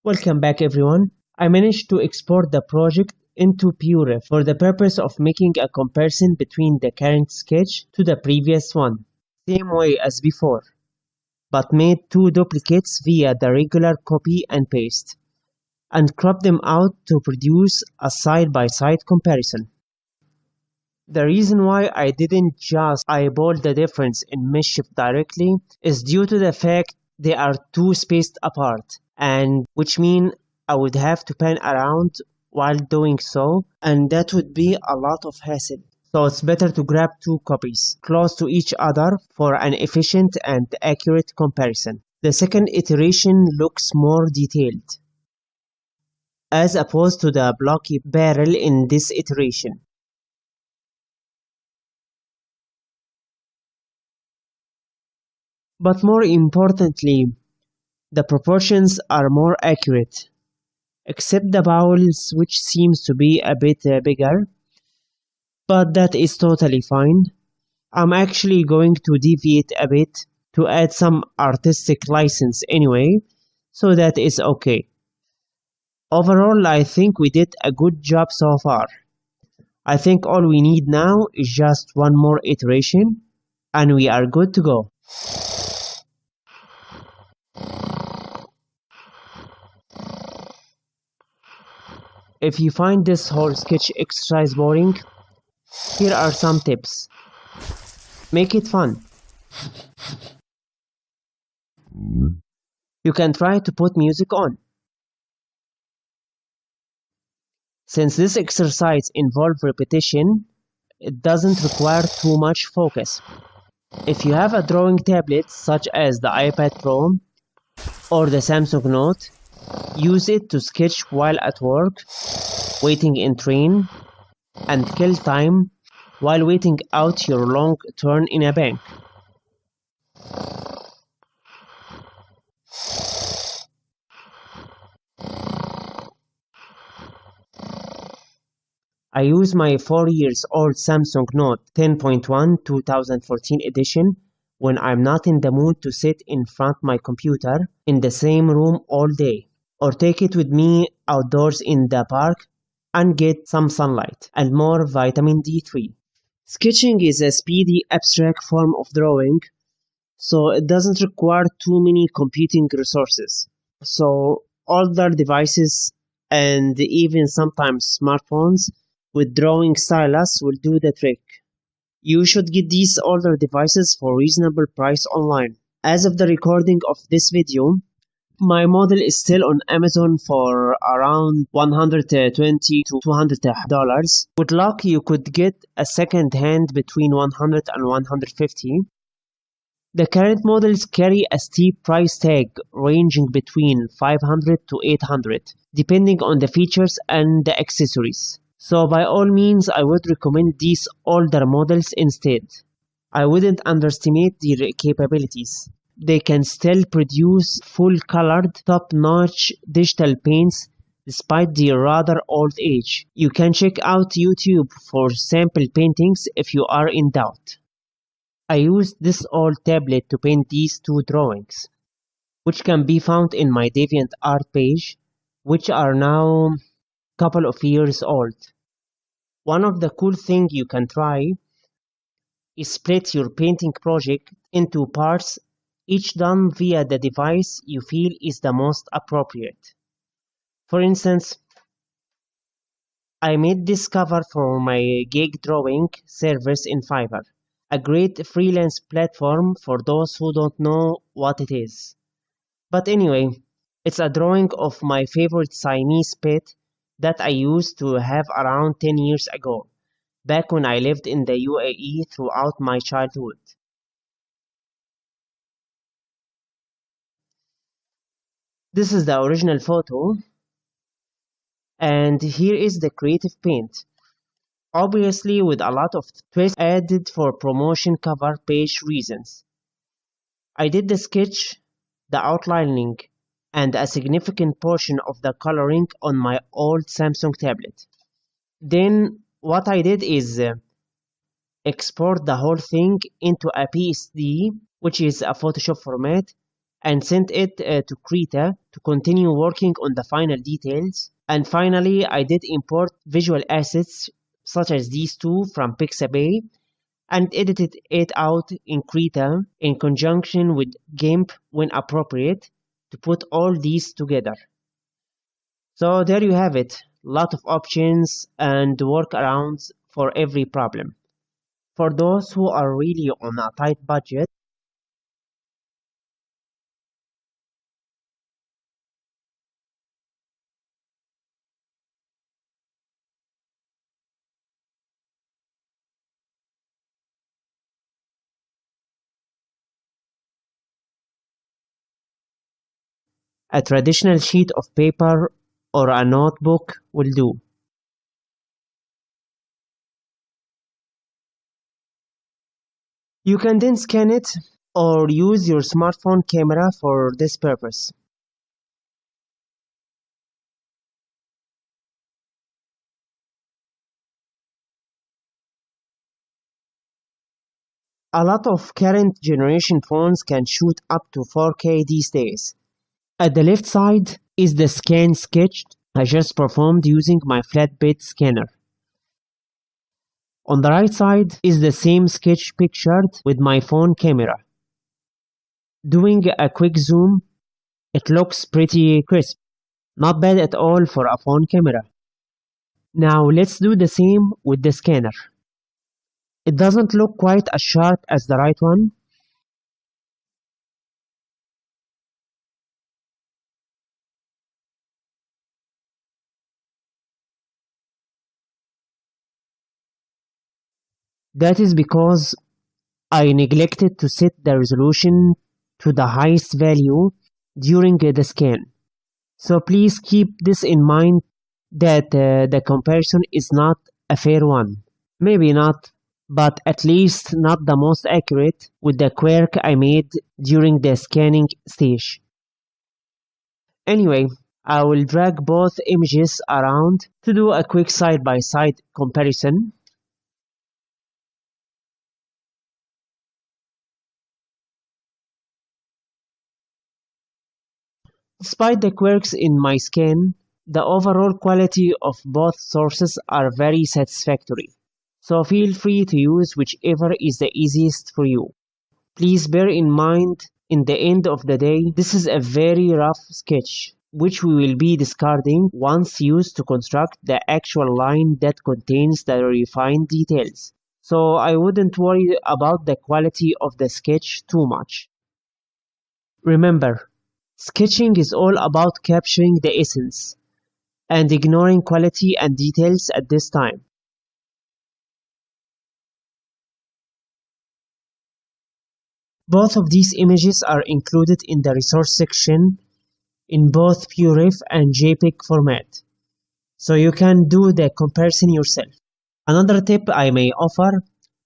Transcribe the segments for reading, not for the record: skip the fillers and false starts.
Welcome back everyone. I managed to export the project into Pure for the purpose of making a comparison between the current sketch to the previous one, same way as before, but made two duplicates via the regular copy and paste, and cropped them out to produce a side-by-side comparison. The reason why I didn't just eyeball the difference in Mischief directly is due to the fact they are too spaced apart, and which mean I would have to pan around while doing so, and that would be a lot of hassle. So it's better to grab two copies close to each other for an efficient and accurate comparison. The second iteration looks more detailed, as opposed to the blocky barrel in this iteration. But more importantly, the proportions are more accurate, except the bowels, which seems to be a bit bigger, but that is totally fine. I'm actually going to deviate a bit to add some artistic license anyway, so that is okay. Overall, I think we did a good job so far. I think all we need now is just one more iteration, and we are good to go. If you find this whole sketch exercise boring, here are some tips. Make it fun. You can try to put music on. Since this exercise involves repetition, it doesn't require too much focus. If you have a drawing tablet such as the iPad Pro or the Samsung Note, use it to sketch while at work, waiting in train, and kill time while waiting out your long turn in a bank. I use my 4 years old Samsung Note 10.1 2014 edition when I'm not in the mood to sit in front my computer in the same room all day, or take it with me outdoors in the park and get some sunlight and more vitamin D3. Sketching is a speedy, abstract form of drawing, so it doesn't require too many computing resources. So older devices and even sometimes smartphones with drawing stylus will do the trick. You should get these older devices for reasonable price online. As of the recording of this video, my model is still on Amazon for around $120 to $200. With luck, you could get a second hand between $100 and $150. The current models carry a steep price tag ranging between $500 to $800, depending on the features and the accessories. So by all means, I would recommend these older models instead. I wouldn't underestimate their capabilities. They can still produce full-colored, top-notch digital paints despite their rather old age. You can check out YouTube for sample paintings if you are in doubt. I used this old tablet to paint these two drawings, which can be found in my DeviantArt page, which are now a couple of years old. One of the cool things you can try is split your painting project into parts, each done via the device you feel is the most appropriate. For instance, I made this cover for my gig drawing service in Fiverr, a great freelance platform for those who don't know what it is. But anyway, it's a drawing of my favorite Siamese pet that I used to have around 10 years ago, back when I lived in the UAE throughout my childhood. This is the original photo, and here is the creative paint, obviously with a lot of twists added for promotion cover page reasons. I did the sketch, the outlining, and a significant portion of the coloring on my old Samsung tablet. Then what I did is export the whole thing into a PSD, which is a Photoshop format, and sent it to Krita to continue working on the final details. And finally, I did import visual assets such as these two from Pixabay and edited it out in Krita in conjunction with GIMP when appropriate to put all these together. So there you have it, lot of options and workarounds for every problem. For those who are really on a tight budget, a traditional sheet of paper or a notebook will do. You can then scan it or use your smartphone camera for this purpose. A lot of current generation phones can shoot up to 4K these days. At the left side is the scan sketch I just performed using my flatbed scanner. On the right side is the same sketch pictured with my phone camera. Doing a quick zoom, it looks pretty crisp. Not bad at all for a phone camera. Now let's do the same with the scanner. It doesn't look quite as sharp as the right one. That is because I neglected to set the resolution to the highest value during the scan. So please keep this in mind that the comparison is not a fair one. Maybe not, but at least not the most accurate with the quirk I made during the scanning stage. Anyway, I will drag both images around to do a quick side-by-side comparison. Despite the quirks in my scan, the overall quality of both sources are very satisfactory. So feel free to use whichever is the easiest for you. Please bear in mind, in the end of the day, this is a very rough sketch, which we will be discarding once used to construct the actual line that contains the refined details. So I wouldn't worry about the quality of the sketch too much. Remember, sketching is all about capturing the essence and ignoring quality and details at this time. Both of these images are included in the resource section in both PureIF and JPEG format, so you can do the comparison yourself. Another tip I may offer,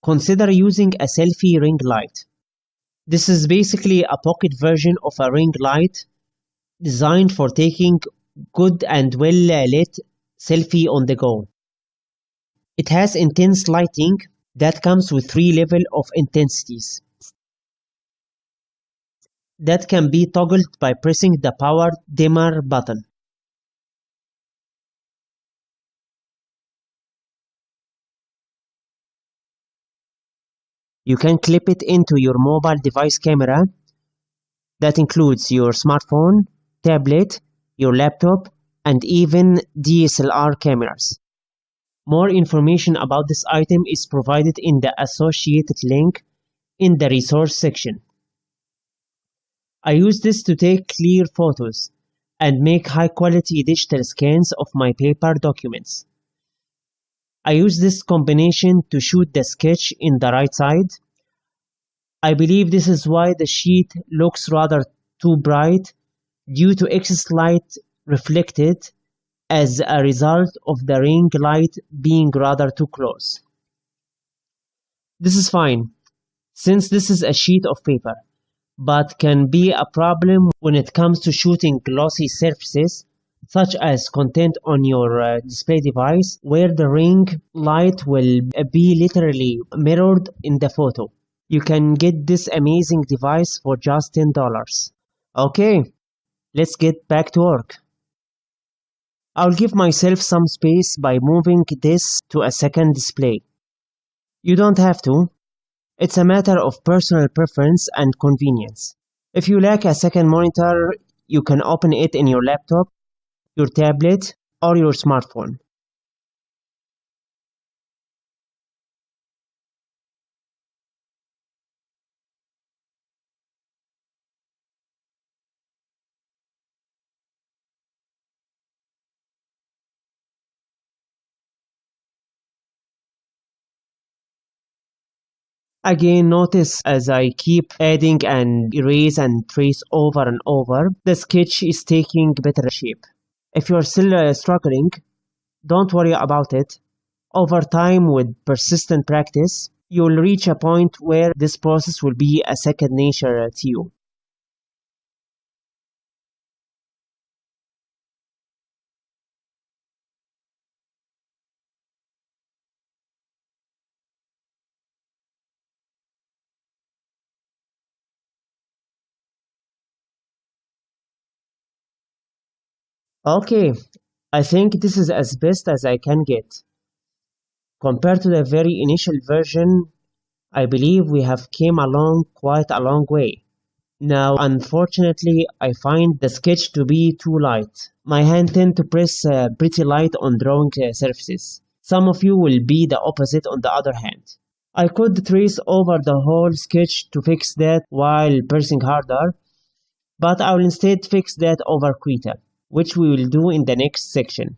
consider using a selfie ring light. This is basically a pocket version of a ring light designed for taking good and well lit selfie on the go. It has intense lighting that comes with 3 levels of intensities that can be toggled by pressing the power dimmer button. You can clip it into your mobile device camera. That includes your smartphone, tablet, your laptop, and even DSLR cameras. More information about this item is provided in the associated link in the resource section. I use this to take clear photos and make high-quality digital scans of my paper documents. I use this combination to shoot the sketch in the right side. I believe this is why the sheet looks rather too bright due to excess light reflected as a result of the ring light being rather too close. This is fine, since this is a sheet of paper, but can be a problem when it comes to shooting glossy surfaces, such as content on your display device, where the ring light will be literally mirrored in the photo. You can get this amazing device for just $10. Okay, let's get back to work. I'll give myself some space by moving this to a second display. You don't have to. It's a matter of personal preference and convenience. If you lack a second monitor, you can open it in your laptop, your tablet, or your smartphone. Again, notice as I keep adding and erase and trace over and over, the sketch is taking better shape. If you're still struggling, don't worry about it. Over time, with persistent practice, you'll reach a point where this process will be a second nature to you. Okay, I think this is as best as I can get. Compared to the very initial version, I believe we have came along quite a long way. Now, unfortunately, I find the sketch to be too light. My hand tend to press pretty light on drawing surfaces. Some of you will be the opposite on the other hand. I could trace over the whole sketch to fix that while pressing harder, but I will instead fix that over Krita, which we will do in the next section.